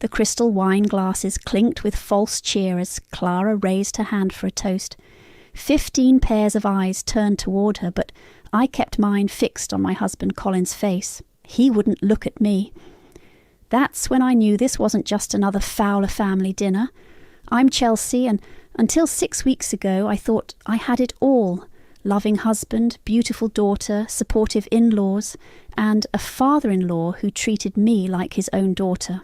The crystal wine glasses clinked with false cheer as Clara raised her hand for a toast. 15 pairs of eyes turned toward her, but I kept mine fixed on my husband Colin's face. He wouldn't look at me. That's when I knew this wasn't just another Fowler family dinner. I'm Chelsea, and until 6 weeks ago I thought I had it all. Loving husband, beautiful daughter, supportive in-laws, and a father-in-law who treated me like his own daughter.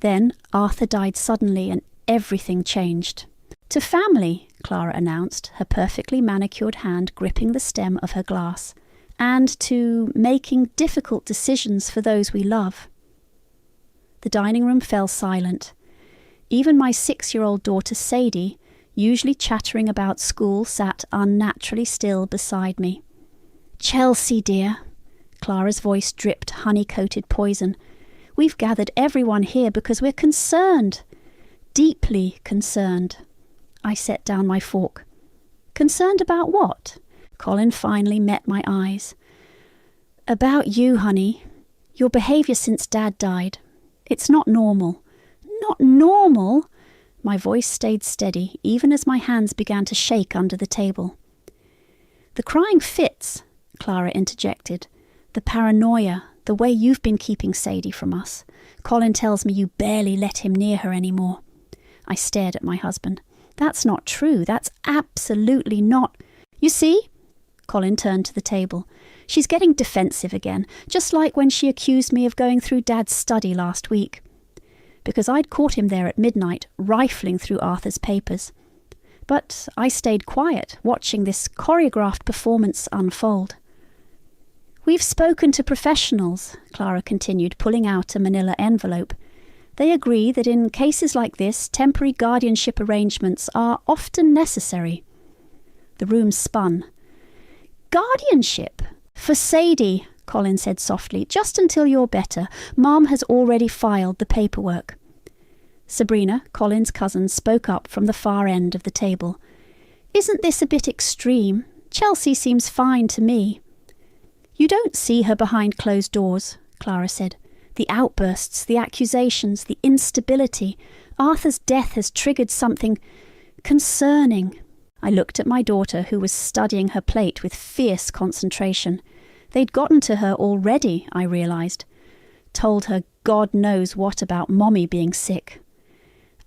Then Arthur died suddenly and everything changed. To family, Clara announced, her perfectly manicured hand gripping the stem of her glass, and to making difficult decisions for those we love. The dining room fell silent. Even my 6-year-old daughter Sadie, usually chattering about school, sat unnaturally still beside me. "Chelsea, dear," Clara's voice dripped honey-coated poison. "We've gathered everyone here because we're concerned. Deeply concerned." I set down my fork. "Concerned about what?" Colin finally met my eyes. "About you, honey. Your behaviour since Dad died. It's not normal." "Not normal?" My voice stayed steady, even as my hands began to shake under the table. "The crying fits," Clara interjected. "The paranoia, the way you've been keeping Sadie from us. Colin tells me you barely let him near her anymore." I stared at my husband. "That's not true. That's absolutely not." "You see?" Colin turned to the table. "She's getting defensive again, just like when she accused me of going through Dad's study last week. Because I'd caught him there at midnight, rifling through Arthur's papers. But I stayed quiet, watching this choreographed performance unfold. "We've spoken to professionals," Clara continued, pulling out a manila envelope. "They agree that in cases like this, temporary guardianship arrangements are often necessary." The room spun. "Guardianship? For Sadie," Colin said softly. "Just until you're better. Mom has already filed the paperwork." Sabrina, Colin's cousin, spoke up from the far end of the table. "Isn't this a bit extreme? Chelsea seems fine to me." "You don't see her behind closed doors," Clara said. "The outbursts, the accusations, the instability. Arthur's death has triggered something concerning." I looked at my daughter, who was studying her plate with fierce concentration. They'd gotten to her already, I realised. Told her God knows what about Mommy being sick.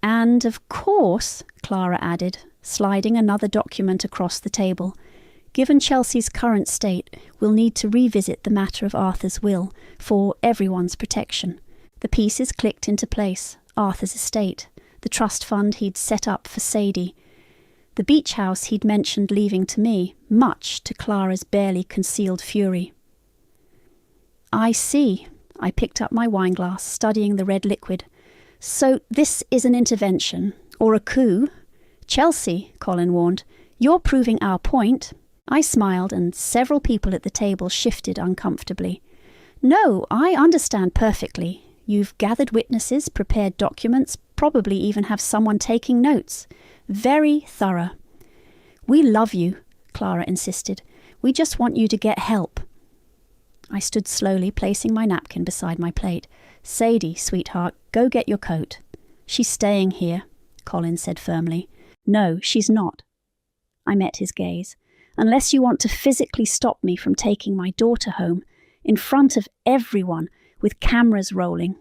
"And, of course," Clara added, sliding another document across the table, "given Chelsea's current state, we'll need to revisit the matter of Arthur's will, for everyone's protection." The pieces clicked into place. Arthur's estate, the trust fund he'd set up for Sadie, the beach house he'd mentioned leaving to me, much to Clara's barely concealed fury. "I see." I picked up my wineglass, studying the red liquid. "So this is an intervention, or a coup?" "Chelsea," Colin warned, "you're proving our point." I smiled, and several people at the table shifted uncomfortably. "No, I understand perfectly. You've gathered witnesses, prepared documents, probably even have someone taking notes. Very thorough." "We love you," Clara insisted. "We just want you to get help." I stood slowly, placing my napkin beside my plate. "Sadie, sweetheart, go get your coat." "She's staying here," Colin said firmly. "No, she's not." I met his gaze. "Unless you want to physically stop me from taking my daughter home, in front of everyone, with cameras rolling."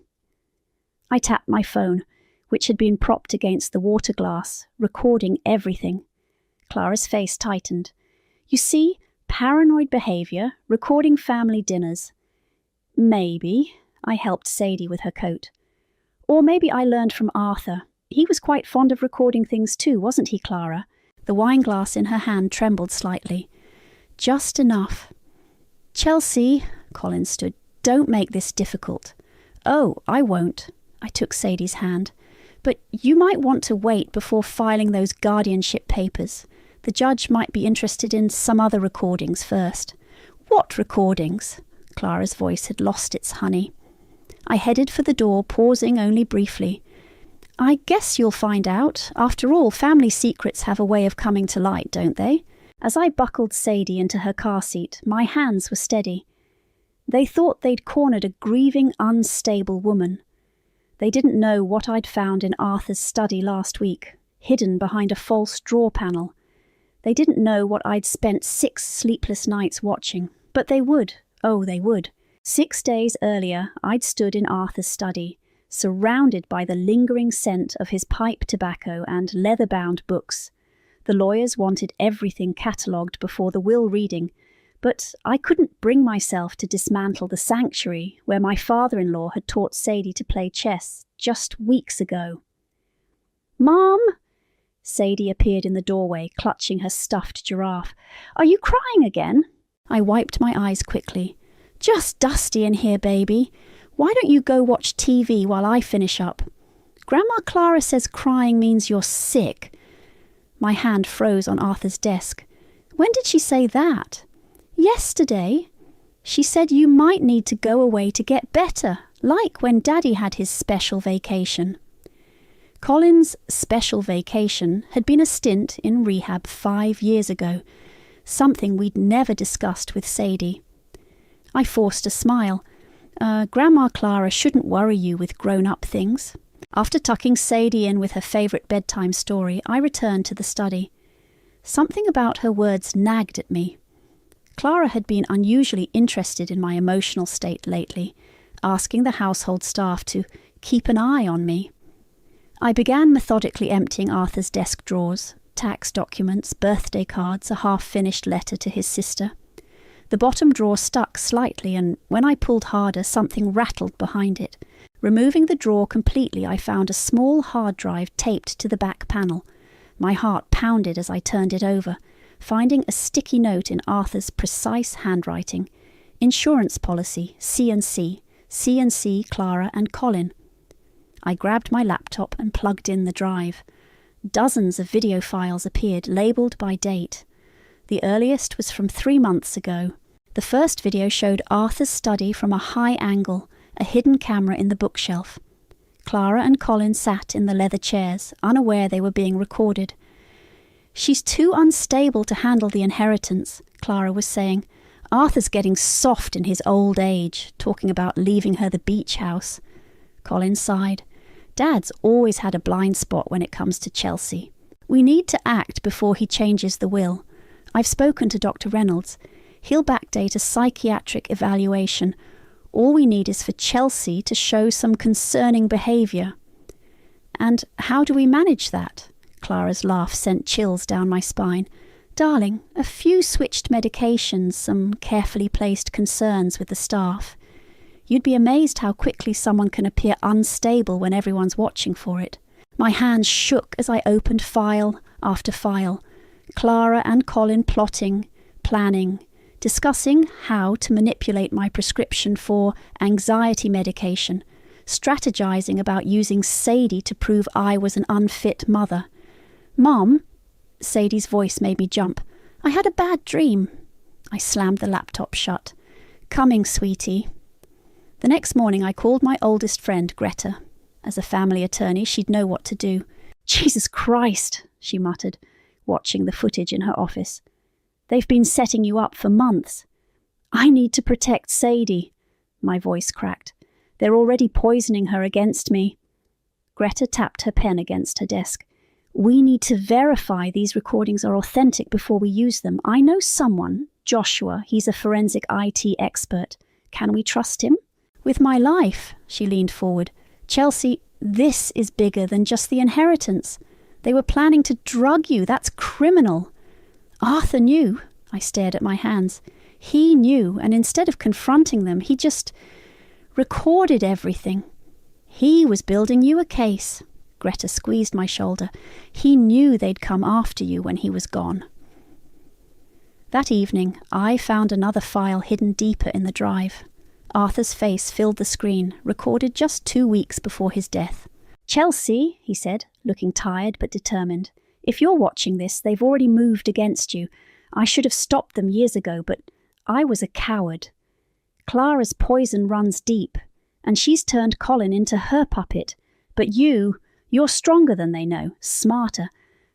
I tapped my phone, which had been propped against the water glass, recording everything. Clara's face tightened. "You see, paranoid behaviour, recording family dinners. Maybe," I helped Sadie with her coat. "Or maybe I learned from Arthur. He was quite fond of recording things too, wasn't he, Clara?" The wineglass in her hand trembled slightly. "Just enough." "Chelsea," Colin stood, "don't make this difficult." "Oh, I won't." I took Sadie's hand. "But you might want to wait before filing those guardianship papers. The judge might be interested in some other recordings first." "What recordings?" Clara's voice had lost its honey. I headed for the door, pausing only briefly. "I guess you'll find out. After all, family secrets have a way of coming to light, don't they?" As I buckled Sadie into her car seat, my hands were steady. They thought they'd cornered a grieving, unstable woman. They didn't know what I'd found in Arthur's study last week, hidden behind a false drawer panel. They didn't know what I'd spent 6 sleepless nights watching, but they would. Oh, they would. 6 days earlier, I'd stood in Arthur's study, surrounded by the lingering scent of his pipe tobacco and leather-bound books. The lawyers wanted everything catalogued before the will reading, but I couldn't bring myself to dismantle the sanctuary where my father-in-law had taught Sadie to play chess just weeks ago. "Mom!" Sadie appeared in the doorway, clutching her stuffed giraffe. "Are you crying again?" I wiped my eyes quickly. "Just dusty in here, baby. Why don't you go watch TV while I finish up? Grandma Clara says crying means you're sick." My hand froze on Arthur's desk. "When did she say that?" "Yesterday. She said you might need to go away to get better, like when Daddy had his special vacation." Colin's special vacation had been a stint in rehab 5 years ago, something we'd never discussed with Sadie. I forced a smile. Grandma Clara shouldn't worry you with grown-up things." After tucking Sadie in with her favourite bedtime story, I returned to the study. Something about her words nagged at me. Clara had been unusually interested in my emotional state lately, asking the household staff to keep an eye on me. I began methodically emptying Arthur's desk drawers, tax documents, birthday cards, a half-finished letter to his sister. The bottom drawer stuck slightly, and when I pulled harder, something rattled behind it. Removing the drawer completely, I found a small hard drive taped to the back panel. My heart pounded as I turned it over, finding a sticky note in Arthur's precise handwriting. Insurance policy, C&C, Clara and Colin. I grabbed my laptop and plugged in the drive. Dozens of video files appeared, labelled by date. The earliest was from 3 months ago. The first video showed Arthur's study from a high angle, a hidden camera in the bookshelf. Clara and Colin sat in the leather chairs, unaware they were being recorded. "She's too unstable to handle the inheritance," Clara was saying. "Arthur's getting soft in his old age, talking about leaving her the beach house." Colin sighed. "Dad's always had a blind spot when it comes to Chelsea. We need to act before he changes the will. I've spoken to Dr. Reynolds. He'll backdate a psychiatric evaluation. All we need is for Chelsea to show some concerning behaviour." "And how do we manage that?" Clara's laugh sent chills down my spine. "Darling, a few switched medications, some carefully placed concerns with the staff. You'd be amazed how quickly someone can appear unstable when everyone's watching for it." My hands shook as I opened file after file. Clara and Colin plotting, planning, discussing how to manipulate my prescription for anxiety medication, strategizing about using Sadie to prove I was an unfit mother. "Mom," Sadie's voice made me jump. "I had a bad dream." I slammed the laptop shut. "Coming, sweetie." The next morning I called my oldest friend, Greta. As a family attorney, she'd know what to do. "Jesus Christ," she muttered, watching the footage in her office. "They've been setting you up for months." "I need to protect Sadie." My voice cracked. "They're already poisoning her against me." Greta tapped her pen against her desk. "We need to verify these recordings are authentic before we use them. I know someone, Joshua. He's a forensic IT expert. Can we trust him?" "With my life," she leaned forward. "Chelsea, this is bigger than just the inheritance. They were planning to drug you. That's criminal." "Arthur knew." I stared at my hands. "He knew, and instead of confronting them, he just recorded everything. He was building you a case." Greta squeezed my shoulder. "He knew they'd come after you when he was gone." That evening, I found another file hidden deeper in the drive. Arthur's face filled the screen, recorded just 2 weeks before his death. "Chelsea," he said, looking tired but determined. "If you're watching this, they've already moved against you. I should have stopped them years ago, but I was a coward. Clara's poison runs deep, and she's turned Colin into her puppet. But you're stronger than they know, smarter.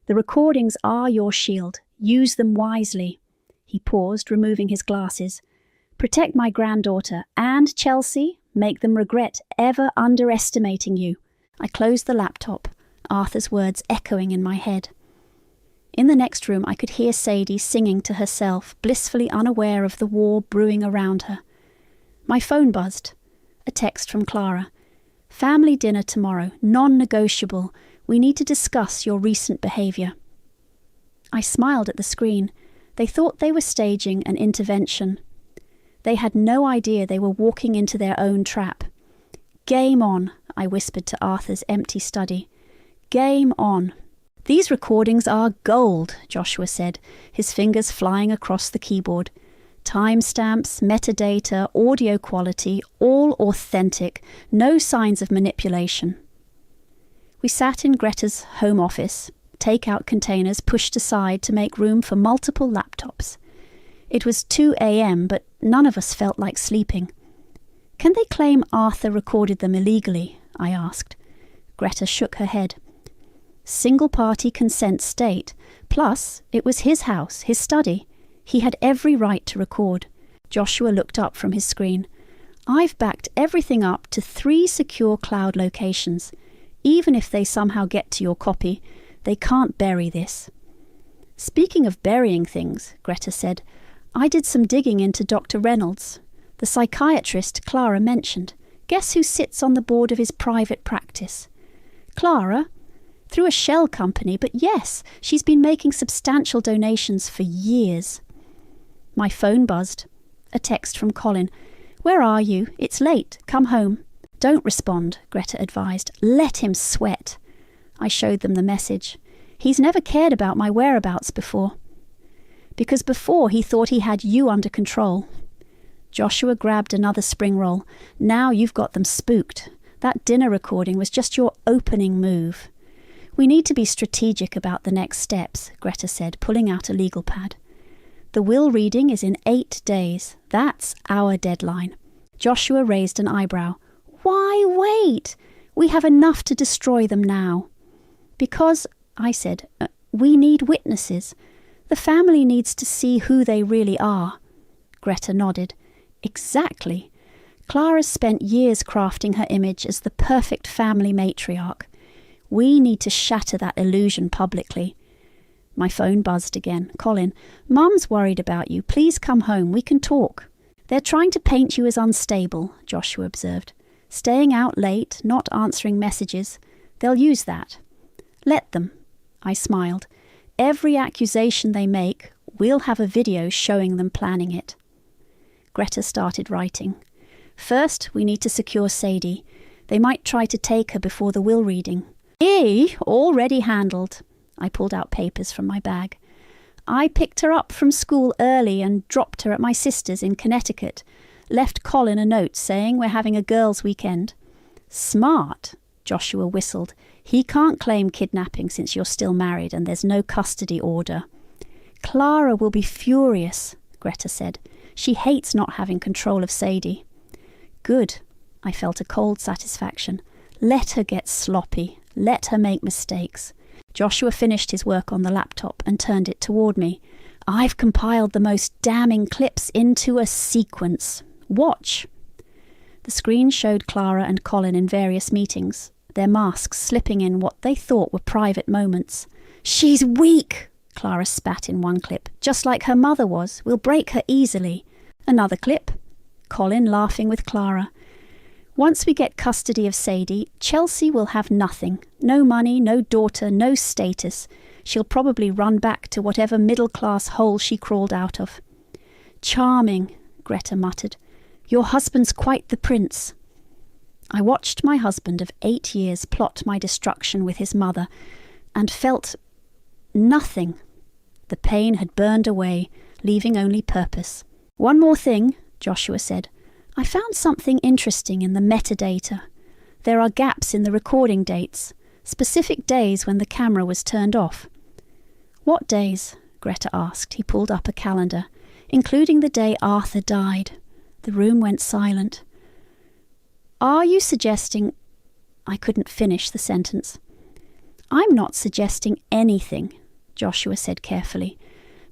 The recordings are your shield. Use them wisely." He paused, removing his glasses. "Protect my granddaughter and Chelsea. Make them regret ever underestimating you. I closed the laptop, Arthur's words echoing in my head. In the next room, I could hear Sadie singing to herself, blissfully unaware of the war brewing around her. My phone buzzed. A text from Clara. Family dinner tomorrow, non-negotiable. We need to discuss your recent behaviour. I smiled at the screen. They thought they were staging an intervention. They had no idea they were walking into their own trap. Game on, I whispered to Arthur's empty study. Game on. These recordings are gold, Joshua said, his fingers flying across the keyboard. Timestamps, metadata, audio quality, all authentic, no signs of manipulation. We sat in Greta's home office, take-out containers pushed aside to make room for multiple laptops. It was 2 a.m., but none of us felt like sleeping. Can they claim Arthur recorded them illegally? I asked. Greta shook her head. Single-party consent state. Plus, it was his house, his study. He had every right to record. Joshua looked up from his screen. I've backed everything up to 3 secure cloud locations. Even if they somehow get to your copy, they can't bury this. Speaking of burying things, Greta said, I did some digging into Dr. Reynolds, the psychiatrist Clara mentioned. Guess who sits on the board of his private practice? Clara? Through a shell company, but yes, she's been making substantial donations for years. My phone buzzed. A text from Colin. Where are you? It's late. Come home. Don't respond, Greta advised. Let him sweat. I showed them the message. He's never cared about my whereabouts before. Because before he thought he had you under control. Joshua grabbed another spring roll. Now you've got them spooked. That dinner recording was just your opening move. We need to be strategic about the next steps, Greta said, pulling out a legal pad. The will reading is in 8 days. That's our deadline. Joshua raised an eyebrow. Why wait? We have enough to destroy them now. Because, I said, we need witnesses. The family needs to see who they really are. Greta nodded. Exactly. Clara's spent years crafting her image as the perfect family matriarch. We need to shatter that illusion publicly. My phone buzzed again. Colin, Mum's worried about you. Please come home. We can talk. They're trying to paint you as unstable, Joshua observed. Staying out late, not answering messages. They'll use that. Let them. I smiled. Every accusation they make, we'll have a video showing them planning it. Greta started writing. First, we need to secure Sadie. They might try to take her before the will reading. Already handled. I pulled out papers from my bag. I picked her up from school early and dropped her at my sister's in Connecticut. Left Colin a note saying we're having a girls' weekend. Smart, Joshua whistled. He can't claim kidnapping since you're still married and there's no custody order. Clara will be furious, Greta said. She hates not having control of Sadie. Good. I felt a cold satisfaction. Let her get sloppy. Let her make mistakes. Joshua finished his work on the laptop and turned it toward me. I've compiled the most damning clips into a sequence. Watch. The screen showed Clara and Colin in various meetings, their masks slipping in what they thought were private moments. She's weak, Clara spat in one clip, just like her mother was. We'll break her easily. Another clip. Colin laughing with Clara. Once we get custody of Sadie, Chelsea will have nothing. No money, no daughter, no status. She'll probably run back to whatever middle-class hole she crawled out of. Charming, Greta muttered. Your husband's quite the prince. I watched my husband of 8 years plot my destruction with his mother, and felt nothing. The pain had burned away, leaving only purpose. One more thing, Joshua said. I found something interesting in the metadata. There are gaps in the recording dates, specific days when the camera was turned off. What days? Greta asked. He pulled up a calendar, including the day Arthur died. The room went silent. Are you suggesting... I couldn't finish the sentence. I'm not suggesting anything, Joshua said carefully,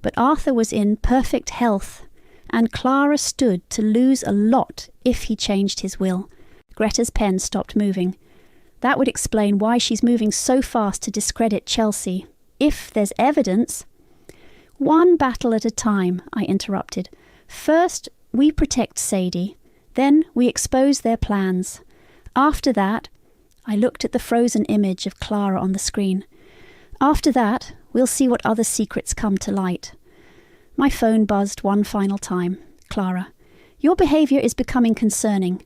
but Arthur was in perfect health. and Clara stood to lose a lot if he changed his will. Greta's pen stopped moving. That would explain why she's moving so fast to discredit Chelsea. If there's evidence... One battle at a time, I interrupted. First, we protect Sadie. Then we expose their plans. After that, I looked at the frozen image of Clara on the screen. After that, we'll see what other secrets come to light. My phone buzzed one final time. Clara, your behaviour is becoming concerning.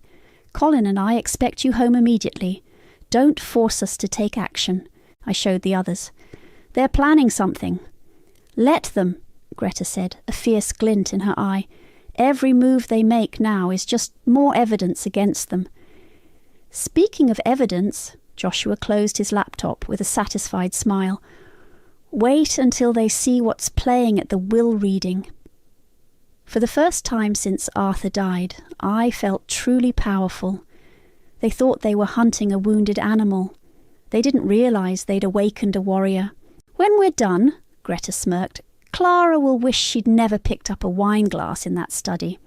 Colin and I expect you home immediately. Don't force us to take action. I showed the others. They're planning something. Let them, Greta said, a fierce glint in her eye. Every move they make now is just more evidence against them. Speaking of evidence, Joshua closed his laptop with a satisfied smile. Wait until they see what's playing at the will reading. For the first time since Arthur died, I felt truly powerful. They thought they were hunting a wounded animal. They didn't realise they'd awakened a warrior. When we're done, Greta smirked, Clara will wish she'd never picked up a wine glass in that study.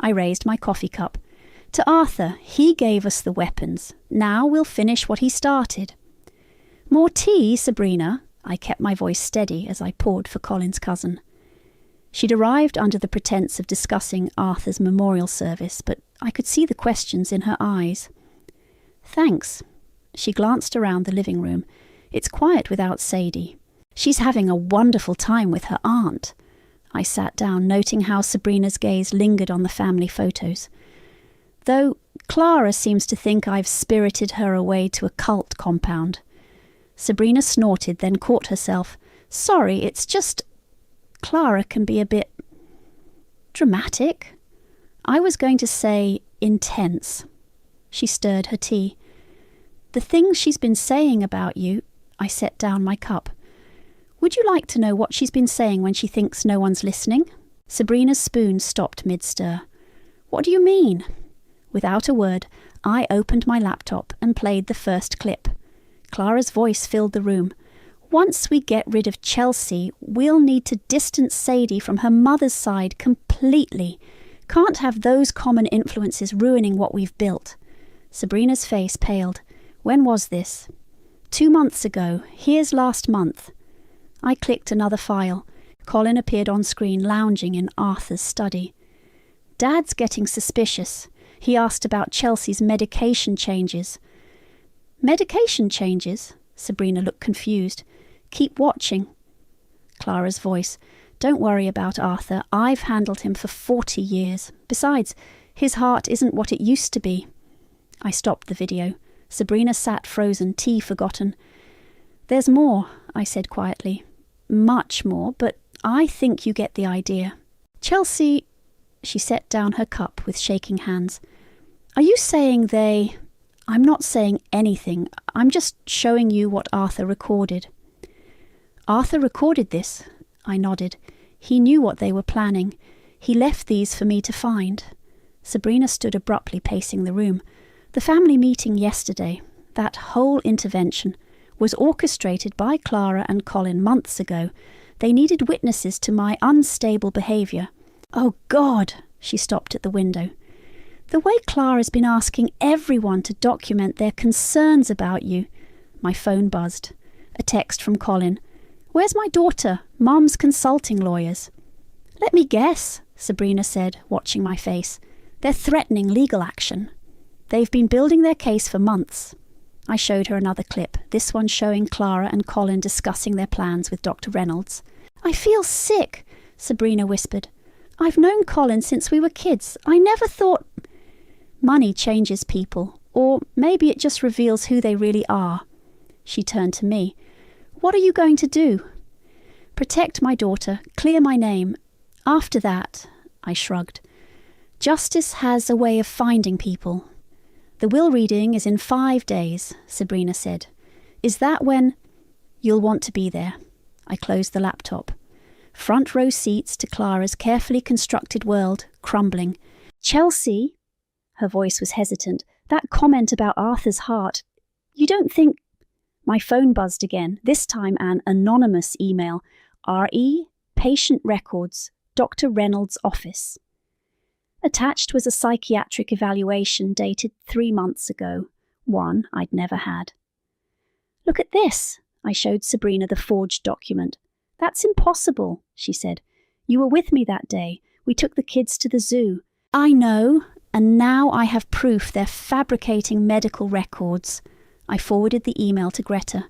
I raised my coffee cup. To Arthur, he gave us the weapons. Now we'll finish what he started. More tea, Sabrina? I kept my voice steady as I poured for Colin's cousin. She'd arrived under the pretence of discussing Arthur's memorial service, but I could see the questions in her eyes. Thanks. She glanced around the living room. It's quiet without Sadie. She's having a wonderful time with her aunt. I sat down, noting how Sabrina's gaze lingered on the family photos. Though Clara seems to think I've spirited her away to a cult compound. Sabrina snorted, then caught herself. Sorry, it's just... Clara can be a bit... dramatic. I was going to say intense. She stirred her tea. The things she's been saying about you... I set down my cup. Would you like to know what she's been saying when she thinks no one's listening? Sabrina's spoon stopped mid-stir. What do you mean? Without a word, I opened my laptop and played the first clip. Clara's voice filled the room. Once we get rid of Chelsea, we'll need to distance Sadie from her mother's side completely. Can't have those common influences ruining what we've built. Sabrina's face paled. When was this? 2 months ago. Here's last month. I clicked another file. Colin appeared on screen, lounging in Arthur's study. Dad's getting suspicious. He asked about Chelsea's medication changes. Medication changes? Sabrina looked confused. Keep watching. Clara's voice. Don't worry about Arthur. I've handled him for 40 years. Besides, his heart isn't what it used to be. I stopped the video. Sabrina sat frozen, tea forgotten. There's more, I said quietly. Much more, but I think you get the idea. Chelsea... She set down her cup with shaking hands. Are you saying they... I'm not saying anything. I'm just showing you what Arthur recorded. Arthur recorded this? I nodded. He knew what they were planning. He left these for me to find. Sabrina stood abruptly, pacing the room. The family meeting yesterday, that whole intervention, was orchestrated by Clara and Colin months ago. They needed witnesses to my unstable behaviour. Oh, God! She stopped at the window. The way Clara's been asking everyone to document their concerns about you. My phone buzzed. A text from Colin. Where's my daughter? Mum's consulting lawyers. Let me guess, Sabrina said, watching my face. They're threatening legal action. They've been building their case for months. I showed her another clip, this one showing Clara and Colin discussing their plans with Dr. Reynolds. I feel sick, Sabrina whispered. I've known Colin since we were kids. I never thought... Money changes people, or maybe it just reveals who they really are. She turned to me. What are you going to do? Protect my daughter, clear my name. After that, I shrugged. Justice has a way of finding people. The will reading is in 5 days, Sabrina said. Is that when... You'll want to be there. I closed the laptop. Front row seats to Clara's carefully constructed world, crumbling. Chelsea... Her voice was hesitant. That comment about Arthur's heart. You don't think... My phone buzzed again, this time an anonymous email. R.E. Patient Records. Dr. Reynolds' office. Attached was a psychiatric evaluation dated 3 months ago, one I'd never had. "Look at this," I showed Sabrina the forged document. "That's impossible," she said. "You were with me that day. We took the kids to the zoo." "I know, and now I have proof they're fabricating medical records." I forwarded the email to Greta.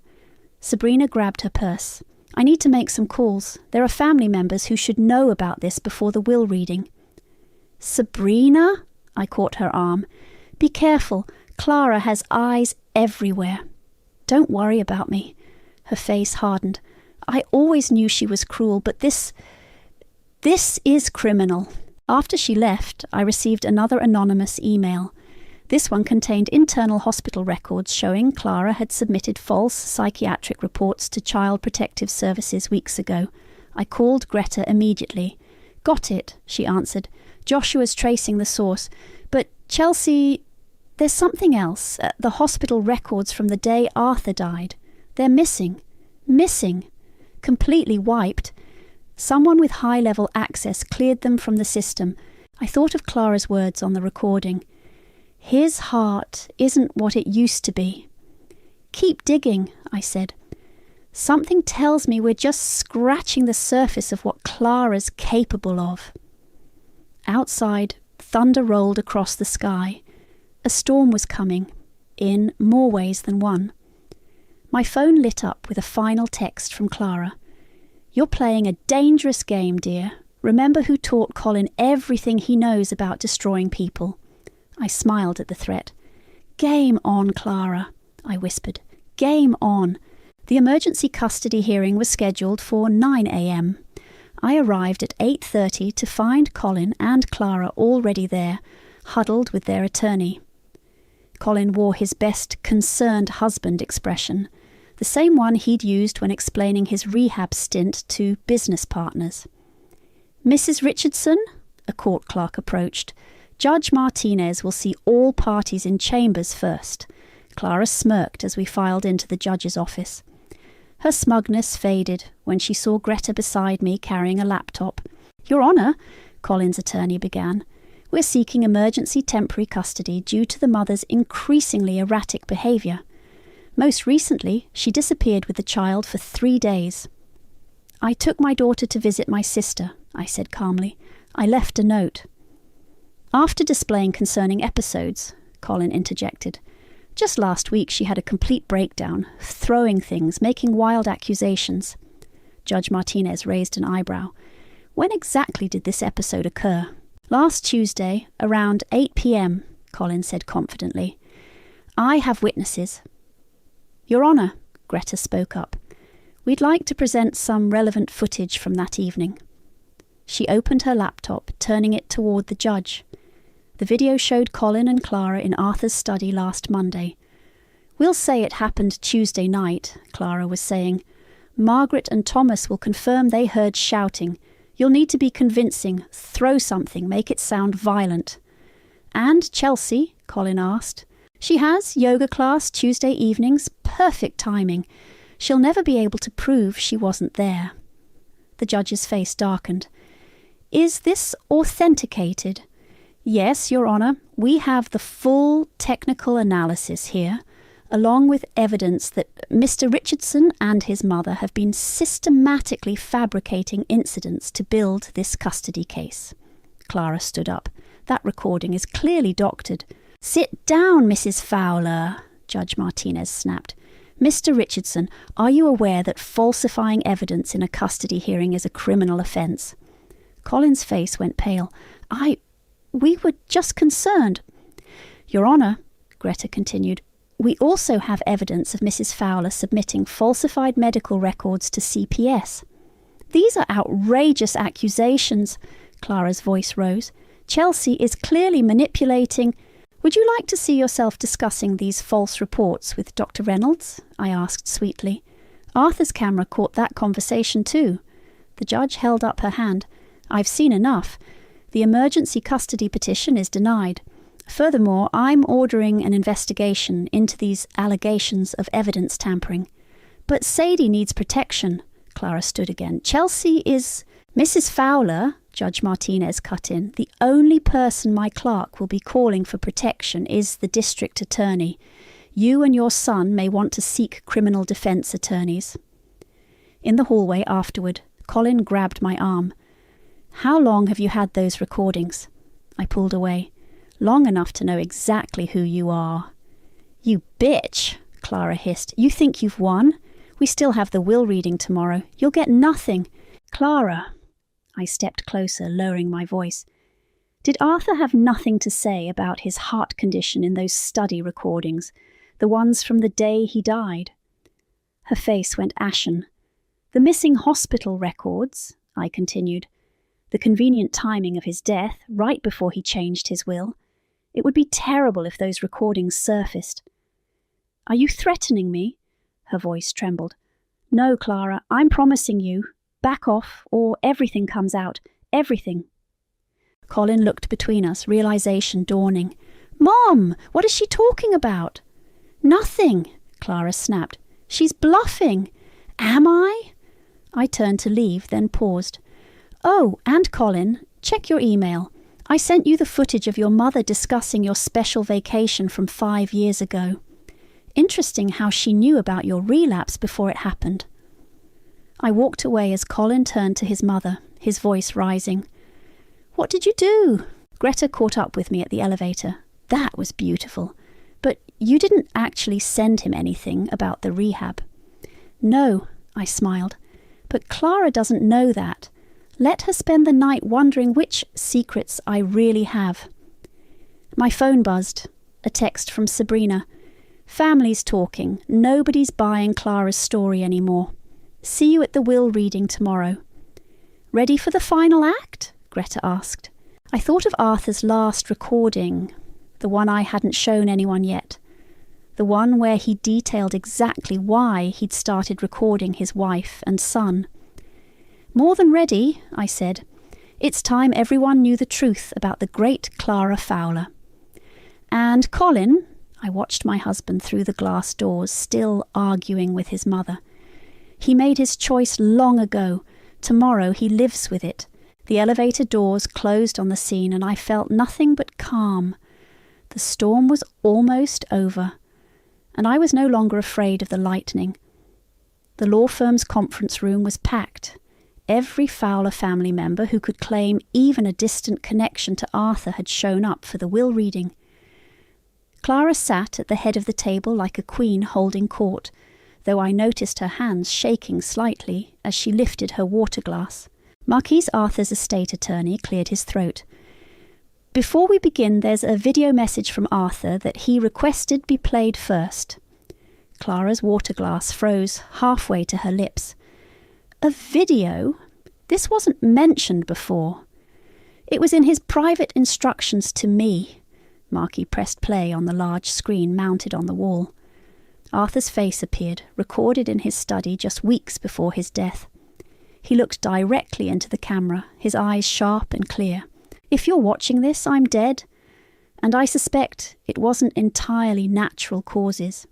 Sabrina grabbed her purse. "I need to make some calls. There are family members who should know about this before the will reading." "Sabrina?" I caught her arm. "Be careful. Clara has eyes everywhere." "Don't worry about me." Her face hardened. "I always knew she was cruel, but this is criminal." After she left, I received another anonymous email. This one contained internal hospital records showing Clara had submitted false psychiatric reports to Child Protective Services weeks ago. I called Greta immediately. "Got it," she answered. "Joshua's tracing the source. But Chelsea, there's something else. The hospital records from the day Arthur died. They're missing. Missing. Completely wiped. Someone with high-level access cleared them from the system." I thought of Clara's words on the recording. "His heart isn't what it used to be." "Keep digging," I said. "Something tells me we're just scratching the surface of what Clara's capable of." Outside, thunder rolled across the sky. A storm was coming, in more ways than one. My phone lit up with a final text from Clara. "You're playing a dangerous game, dear. Remember who taught Colin everything he knows about destroying people." I smiled at the threat. "Game on, Clara," I whispered. "Game on." The emergency custody hearing was scheduled for 9 a.m. I arrived at 8:30 to find Colin and Clara already there, huddled with their attorney. Colin wore his best concerned husband expression, the same one he'd used when explaining his rehab stint to business partners. "Mrs. Richardson," a court clerk approached, "Judge Martinez will see all parties in chambers first." Clara smirked as we filed into the judge's office. Her smugness faded when she saw Greta beside me carrying a laptop. "Your Honour," Colin's attorney began, "we're seeking emergency temporary custody due to the mother's increasingly erratic behaviour. Most recently, she disappeared with the child for 3 days." "I took my daughter to visit my sister," I said calmly. "I left a note." "After displaying concerning episodes," Colin interjected. "Just last week she had a complete breakdown, throwing things, making wild accusations." Judge Martinez raised an eyebrow. "When exactly did this episode occur?" "Last Tuesday, around 8 p.m, Colin said confidently. "I have witnesses." "Your Honour," Greta spoke up, "we'd like to present some relevant footage from that evening." She opened her laptop, turning it toward the judge. The video showed Colin and Clara in Arthur's study last Monday. "We'll say it happened Tuesday night," Clara was saying. "Margaret and Thomas will confirm they heard shouting. You'll need to be convincing. Throw something, make it sound violent." "And Chelsea?" Colin asked. "She has yoga class Tuesday evenings. Perfect timing. She'll never be able to prove she wasn't there." The judge's face darkened. "Is this authenticated?" "Yes, Your Honour. We have the full technical analysis here, along with evidence that Mr. Richardson and his mother have been systematically fabricating incidents to build this custody case." Clara stood up. "That recording is clearly doctored." "Sit down, Mrs. Fowler," Judge Martinez snapped. "Mr. Richardson, are you aware that falsifying evidence in a custody hearing is a criminal offence?" Colin's face went pale. We were just concerned." "Your Honour," Greta continued, "we also have evidence of Mrs. Fowler submitting falsified medical records to CPS." "These are outrageous accusations," Clara's voice rose. "Chelsea is clearly manipulating." "Would you like to see yourself discussing these false reports with Dr. Reynolds?" I asked sweetly. "Arthur's camera caught that conversation too." The judge held up her hand. "I've seen enough. The emergency custody petition is denied. Furthermore, I'm ordering an investigation into these allegations of evidence tampering." "But Sadie needs protection." Clara stood again. "Chelsea is..." "Mrs. Fowler," Judge Martinez cut in. "The only person my clerk will be calling for protection is the district attorney. You and your son may want to seek criminal defense attorneys." In the hallway afterward, Colin grabbed my arm. "How long have you had those recordings?" I pulled away. "Long enough to know exactly who you are." "You bitch," Clara hissed. "You think you've won? We still have the will reading tomorrow. You'll get nothing." "Clara," I stepped closer, lowering my voice. "Did Arthur have nothing to say about his heart condition in those study recordings, the ones from the day he died?" Her face went ashen. "The missing hospital records," I continued. "The convenient timing of his death, right before he changed his will. It would be terrible if those recordings surfaced." "Are you threatening me?" Her voice trembled. "No, Clara, I'm promising you. Back off, or everything comes out. Everything." Colin looked between us, realization dawning. "Mom, what is she talking about?" "Nothing," Clara snapped. "She's bluffing." "Am I?" I turned to leave, then paused. "Oh, and Colin, check your email. I sent you the footage of your mother discussing your special vacation from 5 years ago. Interesting how she knew about your relapse before it happened." I walked away as Colin turned to his mother, his voice rising. "What did you do?" Greta caught up with me at the elevator. "That was beautiful. But you didn't actually send him anything about the rehab." "No," I smiled. "But Clara doesn't know that. Let her spend the night wondering which secrets I really have." My phone buzzed. A text from Sabrina. "Family's talking. Nobody's buying Clara's story anymore. See you at the will reading tomorrow." "Ready for the final act?" Greta asked. I thought of Arthur's last recording, the one I hadn't shown anyone yet. The one where he detailed exactly why he'd started recording his wife and son. "More than ready," I said. "It's time everyone knew the truth about the great Clara Fowler." "And Colin," I watched my husband through the glass doors, still arguing with his mother. "He made his choice long ago. Tomorrow he lives with it." The elevator doors closed on the scene and I felt nothing but calm. The storm was almost over, and I was no longer afraid of the lightning. The law firm's conference room was packed. Every Fowler family member who could claim even a distant connection to Arthur had shown up for the will reading. Clara sat at the head of the table like a queen holding court, though I noticed her hands shaking slightly as she lifted her water glass. Marquis Arthur's estate attorney cleared his throat. "Before we begin, there's a video message from Arthur that he requested be played first." Clara's water glass froze halfway to her lips. "A video? This wasn't mentioned before." "It was in his private instructions to me." Marquis pressed play on the large screen mounted on the wall. Arthur's face appeared, recorded in his study just weeks before his death. He looked directly into the camera, his eyes sharp and clear. "If you're watching this, I'm dead. And I suspect it wasn't entirely natural causes."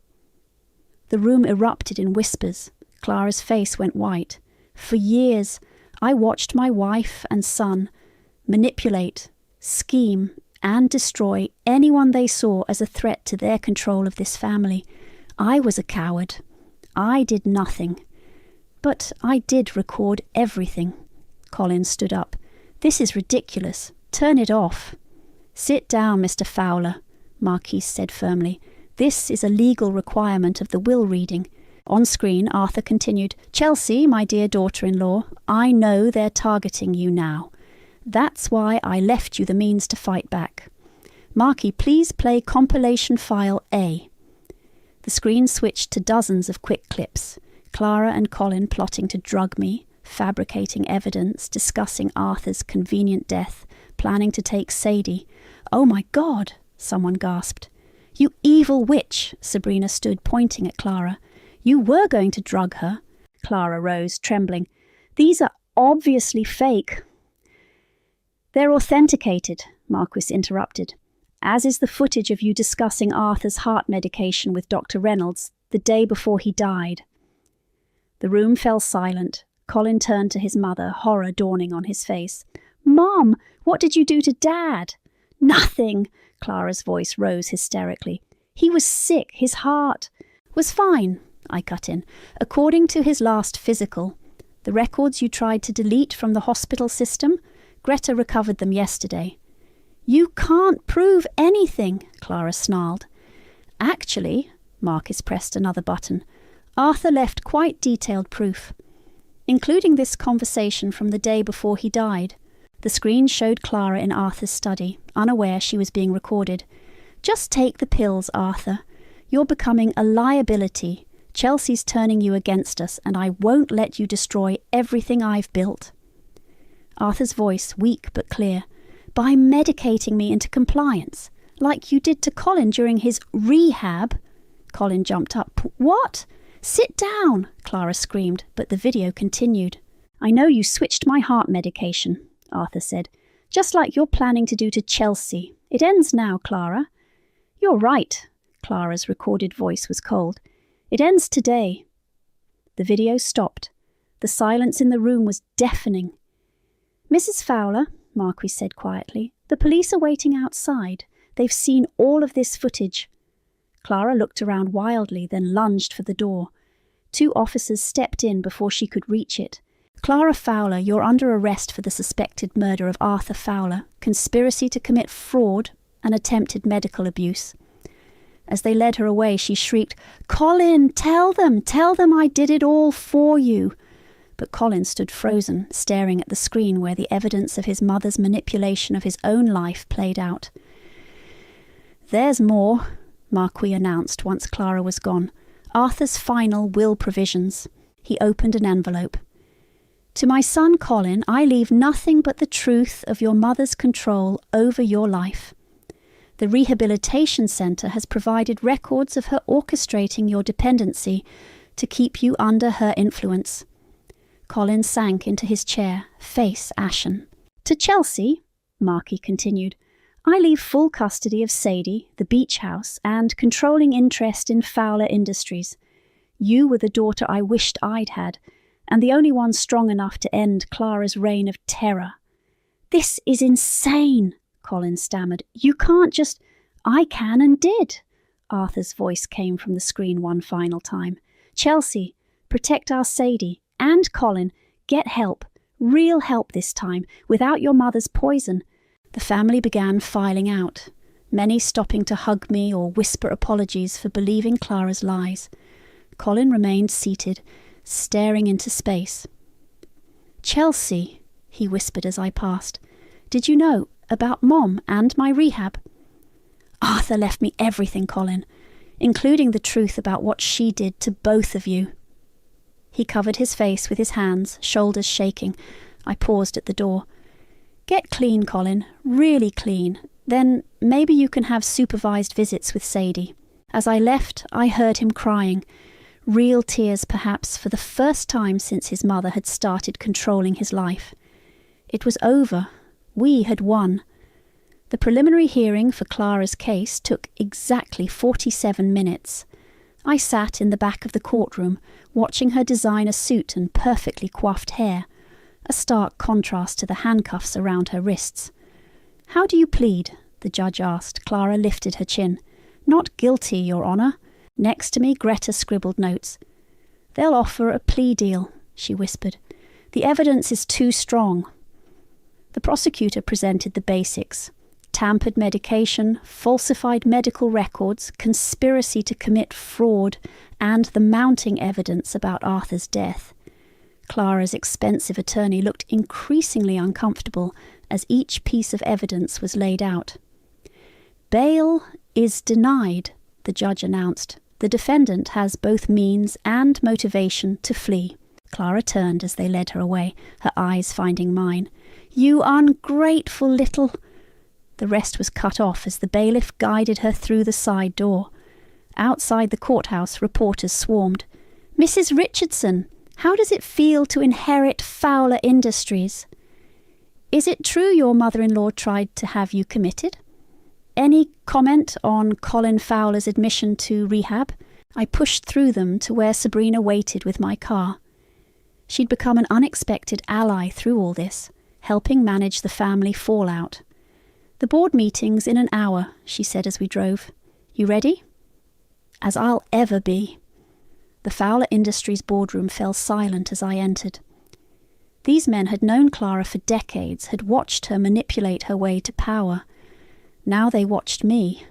The room erupted in whispers. Clara's face went white. "For years, I watched my wife and son manipulate, scheme, and destroy anyone they saw as a threat to their control of this family. I was a coward. I did nothing. But I did record everything." Colin stood up. "This is ridiculous. Turn it off." "Sit down, Mr. Fowler," Marquis said firmly. "This is a legal requirement of the will reading." On screen, Arthur continued, "Chelsea, my dear daughter-in-law, I know they're targeting you now. That's why I left you the means to fight back. Marquis, please play compilation file A." The screen switched to dozens of quick clips. Clara and Colin plotting to drug me, fabricating evidence, discussing Arthur's convenient death, planning to take Sadie. "Oh my God," someone gasped. "You evil witch," Sabrina stood pointing at Clara. "You were going to drug her." Clara rose, trembling. "These are obviously fake." "They're authenticated," Marquis interrupted, "as is the footage of you discussing Arthur's heart medication with Dr. Reynolds the day before he died." The room fell silent. Colin turned to his mother, horror dawning on his face. Mom, what did you do to Dad? Nothing, Clara's voice rose hysterically. He was sick, his heart was fine, I cut in. According to his last physical, the records you tried to delete from the hospital system, Greta recovered them yesterday. You can't prove anything, Clara snarled. Actually, Marcus pressed another button. Arthur left quite detailed proof, including this conversation from the day before he died. The screen showed Clara in Arthur's study, unaware she was being recorded. Just take the pills, Arthur. You're becoming a liability. Chelsea's turning you against us, and I won't let you destroy everything I've built. Arthur's voice, weak but clear. By medicating me into compliance, like you did to Colin during his rehab. Colin jumped up. What? Sit down, Clara screamed, but the video continued. I know you switched my heart medication, Arthur said, just like you're planning to do to Chelsea. It ends now, Clara. You're right. Clara's recorded voice was cold. It ends today. The video stopped. The silence in the room was deafening. Mrs. Fowler, Marquis said quietly, the police are waiting outside. They've seen all of this footage. Clara looked around wildly, then lunged for the door. 2 officers stepped in before she could reach it. Clara Fowler, you're under arrest for the suspected murder of Arthur Fowler, conspiracy to commit fraud, and attempted medical abuse. As they led her away, she shrieked, Colin, tell them I did it all for you. But Colin stood frozen, staring at the screen where the evidence of his mother's manipulation of his own life played out. There's more, Marquis announced once Clara was gone. Arthur's final will provisions. He opened an envelope. To my son Colin, I leave nothing but the truth of your mother's control over your life. The rehabilitation centre has provided records of her orchestrating your dependency to keep you under her influence. Colin sank into his chair, face ashen. To Chelsea, Marquis continued, I leave full custody of Sadie, the beach house, and controlling interest in Fowler Industries. You were the daughter I wished I'd had, and the only one strong enough to end Clara's reign of terror. This is insane, Colin stammered. You can't just... I can and did. Arthur's voice came from the screen one final time. Chelsea, protect our Sadie and Colin. Get help. Real help this time, without your mother's poison. The family began filing out, many stopping to hug me or whisper apologies for believing Clara's lies. Colin remained seated, staring into space. Chelsea, he whispered as I passed, did you know about Mom and my rehab? Arthur left me everything, Colin, including the truth about what she did to both of you. He covered his face with his hands, shoulders shaking. I paused at the door. Get clean, Colin, really clean. Then maybe you can have supervised visits with Sadie. As I left, I heard him crying. Real tears, perhaps, for the first time since his mother had started controlling his life. It was over. We had won. The preliminary hearing for Clara's case took exactly 47 minutes. I sat in the back of the courtroom, watching her designer suit and perfectly coiffed hair, a stark contrast to the handcuffs around her wrists. How do you plead? The judge asked. Clara lifted her chin. Not guilty, Your Honour. Next to me, Greta scribbled notes. They'll offer a plea deal, she whispered. The evidence is too strong. The prosecutor presented the basics. Tampered medication, falsified medical records, conspiracy to commit fraud, and the mounting evidence about Arthur's death. Clara's expensive attorney looked increasingly uncomfortable as each piece of evidence was laid out. Bail is denied, the judge announced. The defendant has both means and motivation to flee. Clara turned as they led her away, her eyes finding mine. You ungrateful little... The rest was cut off as the bailiff guided her through the side door. Outside the courthouse, reporters swarmed. Mrs. Richardson, how does it feel to inherit Fowler Industries? Is it true your mother-in-law tried to have you committed? Any comment on Colin Fowler's admission to rehab? I pushed through them to where Sabrina waited with my car. She'd become an unexpected ally through all this. helping manage the family fallout. "The board meeting's in an hour," she said as we drove. "You ready?" "As I'll ever be." The Fowler Industries boardroom fell silent as I entered. These men had known Clara for decades, had watched her manipulate her way to power. Now they watched me,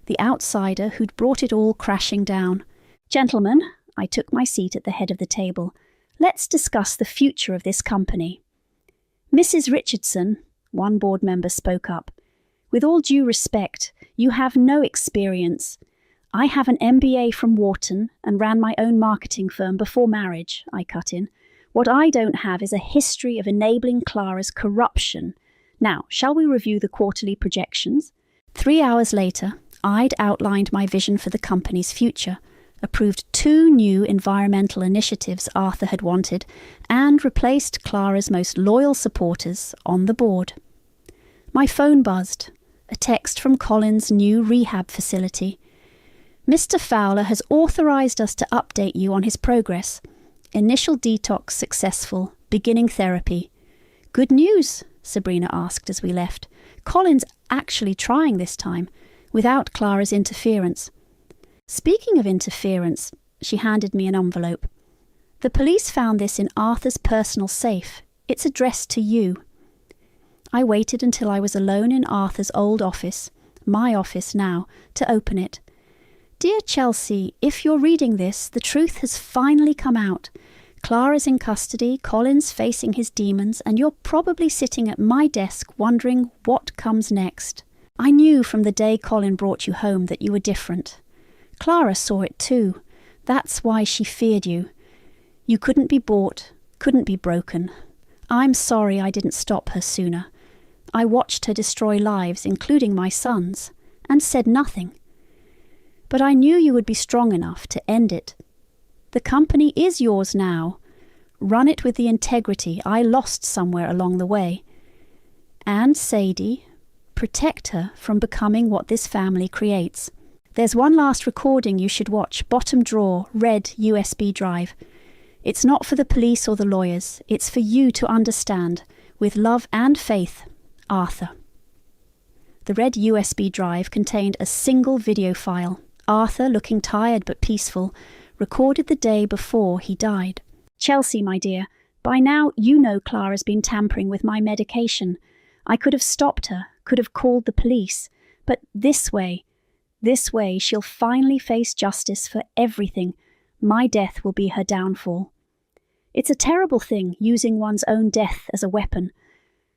the outsider who'd brought it all crashing down. "Gentlemen," I took my seat at the head of the table, "let's discuss the future of this company." "Mrs. Richardson," one board member spoke up, "with all due respect, you have no experience. I have an MBA from Wharton and ran my own marketing firm before marriage," I cut in. "What I don't have is a history of enabling Clara's corruption. Now, shall we review the quarterly projections?" 3 hours later, I'd outlined my vision for the company's future, approved 2 new environmental initiatives Arthur had wanted, and replaced Clara's most loyal supporters on the board. My phone buzzed, a text from Colin's new rehab facility. "Mr. Fowler has authorized us to update you on his progress. Initial detox successful, beginning therapy." "Good news?" Sabrina asked as we left. "Colin's actually trying this time, without Clara's interference." "Speaking of interference," she handed me an envelope. "The police found this in Arthur's personal safe. It's addressed to you." I waited until I was alone in Arthur's old office, my office now, to open it. "Dear Chelsea, if you're reading this, the truth has finally come out. Clara's in custody, Colin's facing his demons, and you're probably sitting at my desk wondering what comes next. I knew from the day Colin brought you home that you were different. Clara saw it too. That's why she feared you. You couldn't be bought, couldn't be broken. I'm sorry I didn't stop her sooner. I watched her destroy lives, including my son's, and said nothing. But I knew you would be strong enough to end it. The company is yours now. Run it with the integrity I lost somewhere along the way. And Sadie, protect her from becoming what this family creates. There's one last recording you should watch, bottom drawer, red USB drive. It's not for the police or the lawyers. It's for you to understand. With love and faith, Arthur." The red USB drive contained a single video file. Arthur, looking tired but peaceful, recorded the day before he died. "Chelsea, my dear, by now you know Clara's been tampering with my medication. I could have stopped her, could have called the police, but this way she'll finally face justice for everything. My death will be her downfall. It's a terrible thing, using one's own death as a weapon.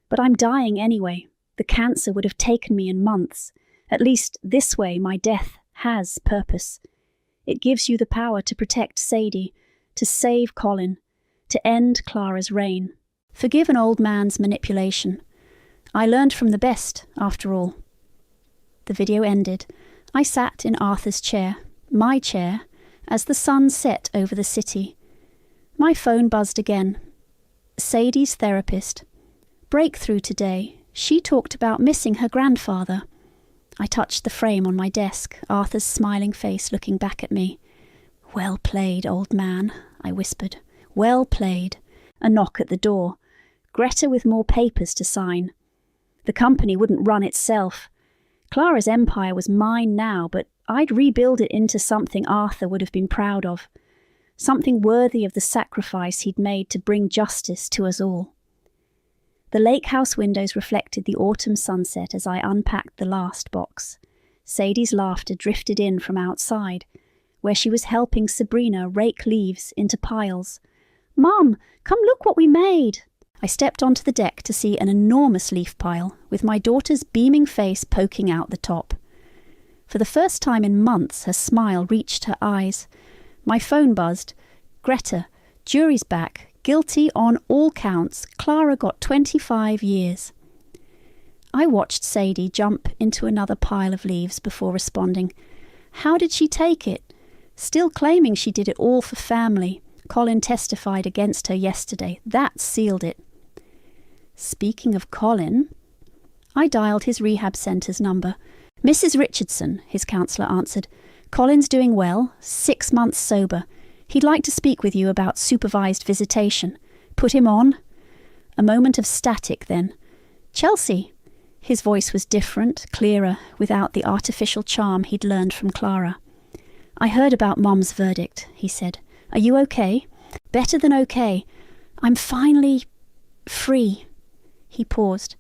But I'm dying anyway. The cancer would have taken me in months. At least this way my death has purpose. It gives you the power to protect Sadie, to save Colin, to end Clara's reign. Forgive an old man's manipulation. I learned from the best, after all." The video ended. I sat in Arthur's chair, my chair, as the sun set over the city. My phone buzzed again. Sadie's therapist. Breakthrough today. She talked about missing her grandfather. I touched the frame on my desk, Arthur's smiling face looking back at me. "Well played, old man," I whispered. "Well played." A knock at the door. Greta with more papers to sign. The company wouldn't run itself. Clara's empire was mine now, but I'd rebuild it into something Arthur would have been proud of. Something worthy of the sacrifice he'd made to bring justice to us all. The lake house windows reflected the autumn sunset as I unpacked the last box. Sadie's laughter drifted in from outside, where she was helping Sabrina rake leaves into piles. "Mum, come look what we made!" I stepped onto the deck to see an enormous leaf pile, with my daughter's beaming face poking out the top. For the first time in months, her smile reached her eyes. My phone buzzed. "Greta, jury's back. Guilty on all counts. Clara got 25 years. I watched Sadie jump into another pile of leaves before responding. How did she take it? Still claiming she did it all for family. Colin testified against her yesterday. That sealed it. Speaking of Colin, I dialed his rehab centre's number. "Mrs. Richardson," his counsellor answered. "Colin's doing well, 6 months sober. He'd like to speak with you about supervised visitation. Put him on?" A moment of static then. "Chelsea!" His voice was different, clearer, without the artificial charm he'd learned from Clara. "I heard about Mom's verdict," he said. "Are you okay?" "Better than okay. I'm finally free." He paused.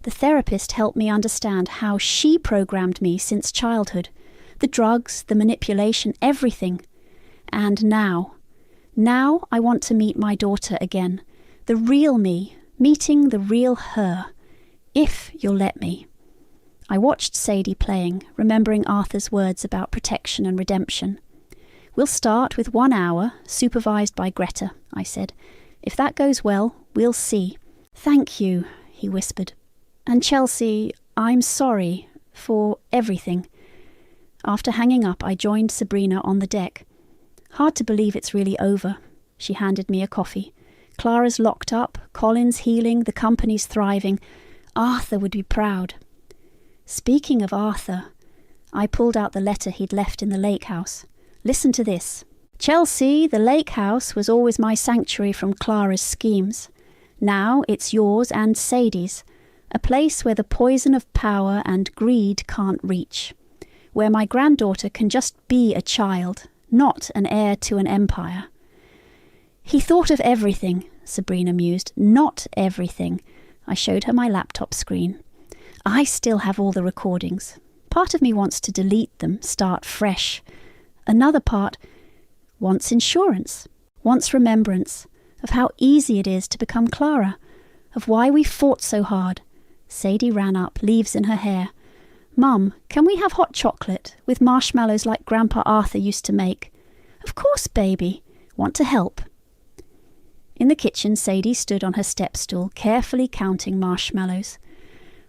"The therapist helped me understand how she programmed me since childhood. The drugs, the manipulation, everything. And now I want to meet my daughter again. The real me, meeting the real her. If you'll let me." I watched Sadie playing, remembering Arthur's words about protection and redemption. "We'll start with 1 hour, supervised by Greta," I said. "If that goes well, we'll see." "Thank you," he whispered. "And Chelsea, I'm sorry for everything." After hanging up, I joined Sabrina on the deck. "Hard to believe it's really over." She handed me a coffee. "Clara's locked up, Colin's healing, the company's thriving. Arthur would be proud." Speaking of Arthur, I pulled out the letter he'd left in the lake house. "Listen to this. Chelsea, the lake house was always my sanctuary from Clara's schemes. Now it's yours and Sadie's, a place where the poison of power and greed can't reach, where my granddaughter can just be a child, not an heir to an empire." "He thought of everything," Sabrina mused. "Not everything." I showed her my laptop screen. "I still have all the recordings. Part of me wants to delete them, start fresh. Another part wants insurance, wants remembrance of how easy it is to become Clara, of why we fought so hard." Sadie ran up, leaves in her hair. "Mum, can we have hot chocolate with marshmallows like Grandpa Arthur used to make?" "Of course, baby. Want to help?" In the kitchen, Sadie stood on her step stool, carefully counting marshmallows.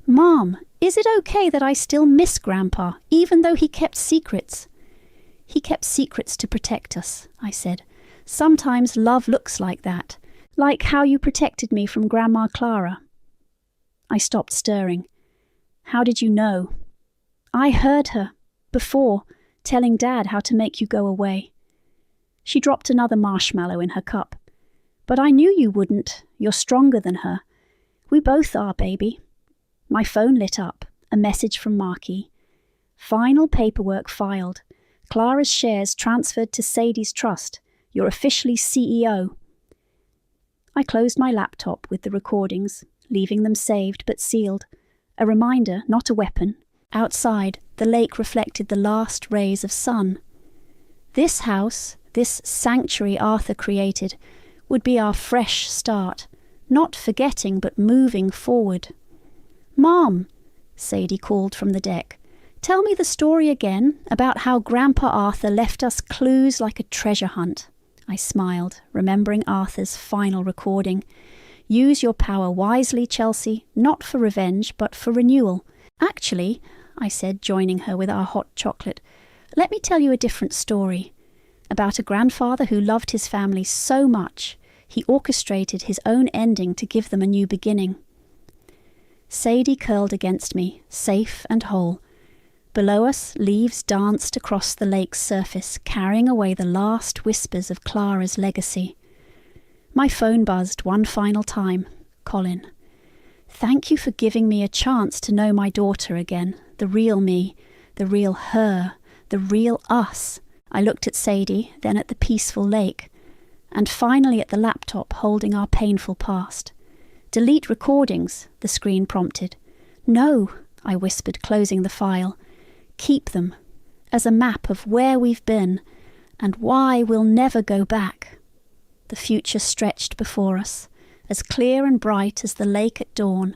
"Mom, is it okay that I still miss Grandpa, even though he kept secrets?" "He kept secrets to protect us," I said. "Sometimes love looks like that, like how you protected me from Grandma Clara." I stopped stirring. "How did you know?" "I heard her, before, telling Dad how to make you go away." She dropped another marshmallow in her cup. "But I knew you wouldn't. You're stronger than her. We both are, baby." My phone lit up. A message from Marky. "Final paperwork filed. Clara's shares transferred to Sadie's trust. You're officially CEO." I closed my laptop with the recordings, leaving them saved but sealed. A reminder, not a weapon. Outside, the lake reflected the last rays of sun. This house, this sanctuary Arthur created, would be our fresh start, not forgetting but moving forward. "Mom," Sadie called from the deck, "tell me the story again about how Grandpa Arthur left us clues like a treasure hunt." I smiled, remembering Arthur's final recording. "Use your power wisely, Chelsea, not for revenge, but for renewal." "Actually," I said, joining her with our hot chocolate, "let me tell you a different story. About a grandfather who loved his family so much, he orchestrated his own ending to give them a new beginning." Sadie curled against me, safe and whole. Below us, leaves danced across the lake's surface, carrying away the last whispers of Clara's legacy. My phone buzzed one final time. Colin. "Thank you for giving me a chance to know my daughter again, the real me, the real her, the real us." I looked at Sadie, then at the peaceful lake, and finally at the laptop holding our painful past. "Delete recordings," the screen prompted. "No," I whispered, closing the file. "Keep them, as a map of where we've been, and why we'll never go back." The future stretched before us, as clear and bright as the lake at dawn,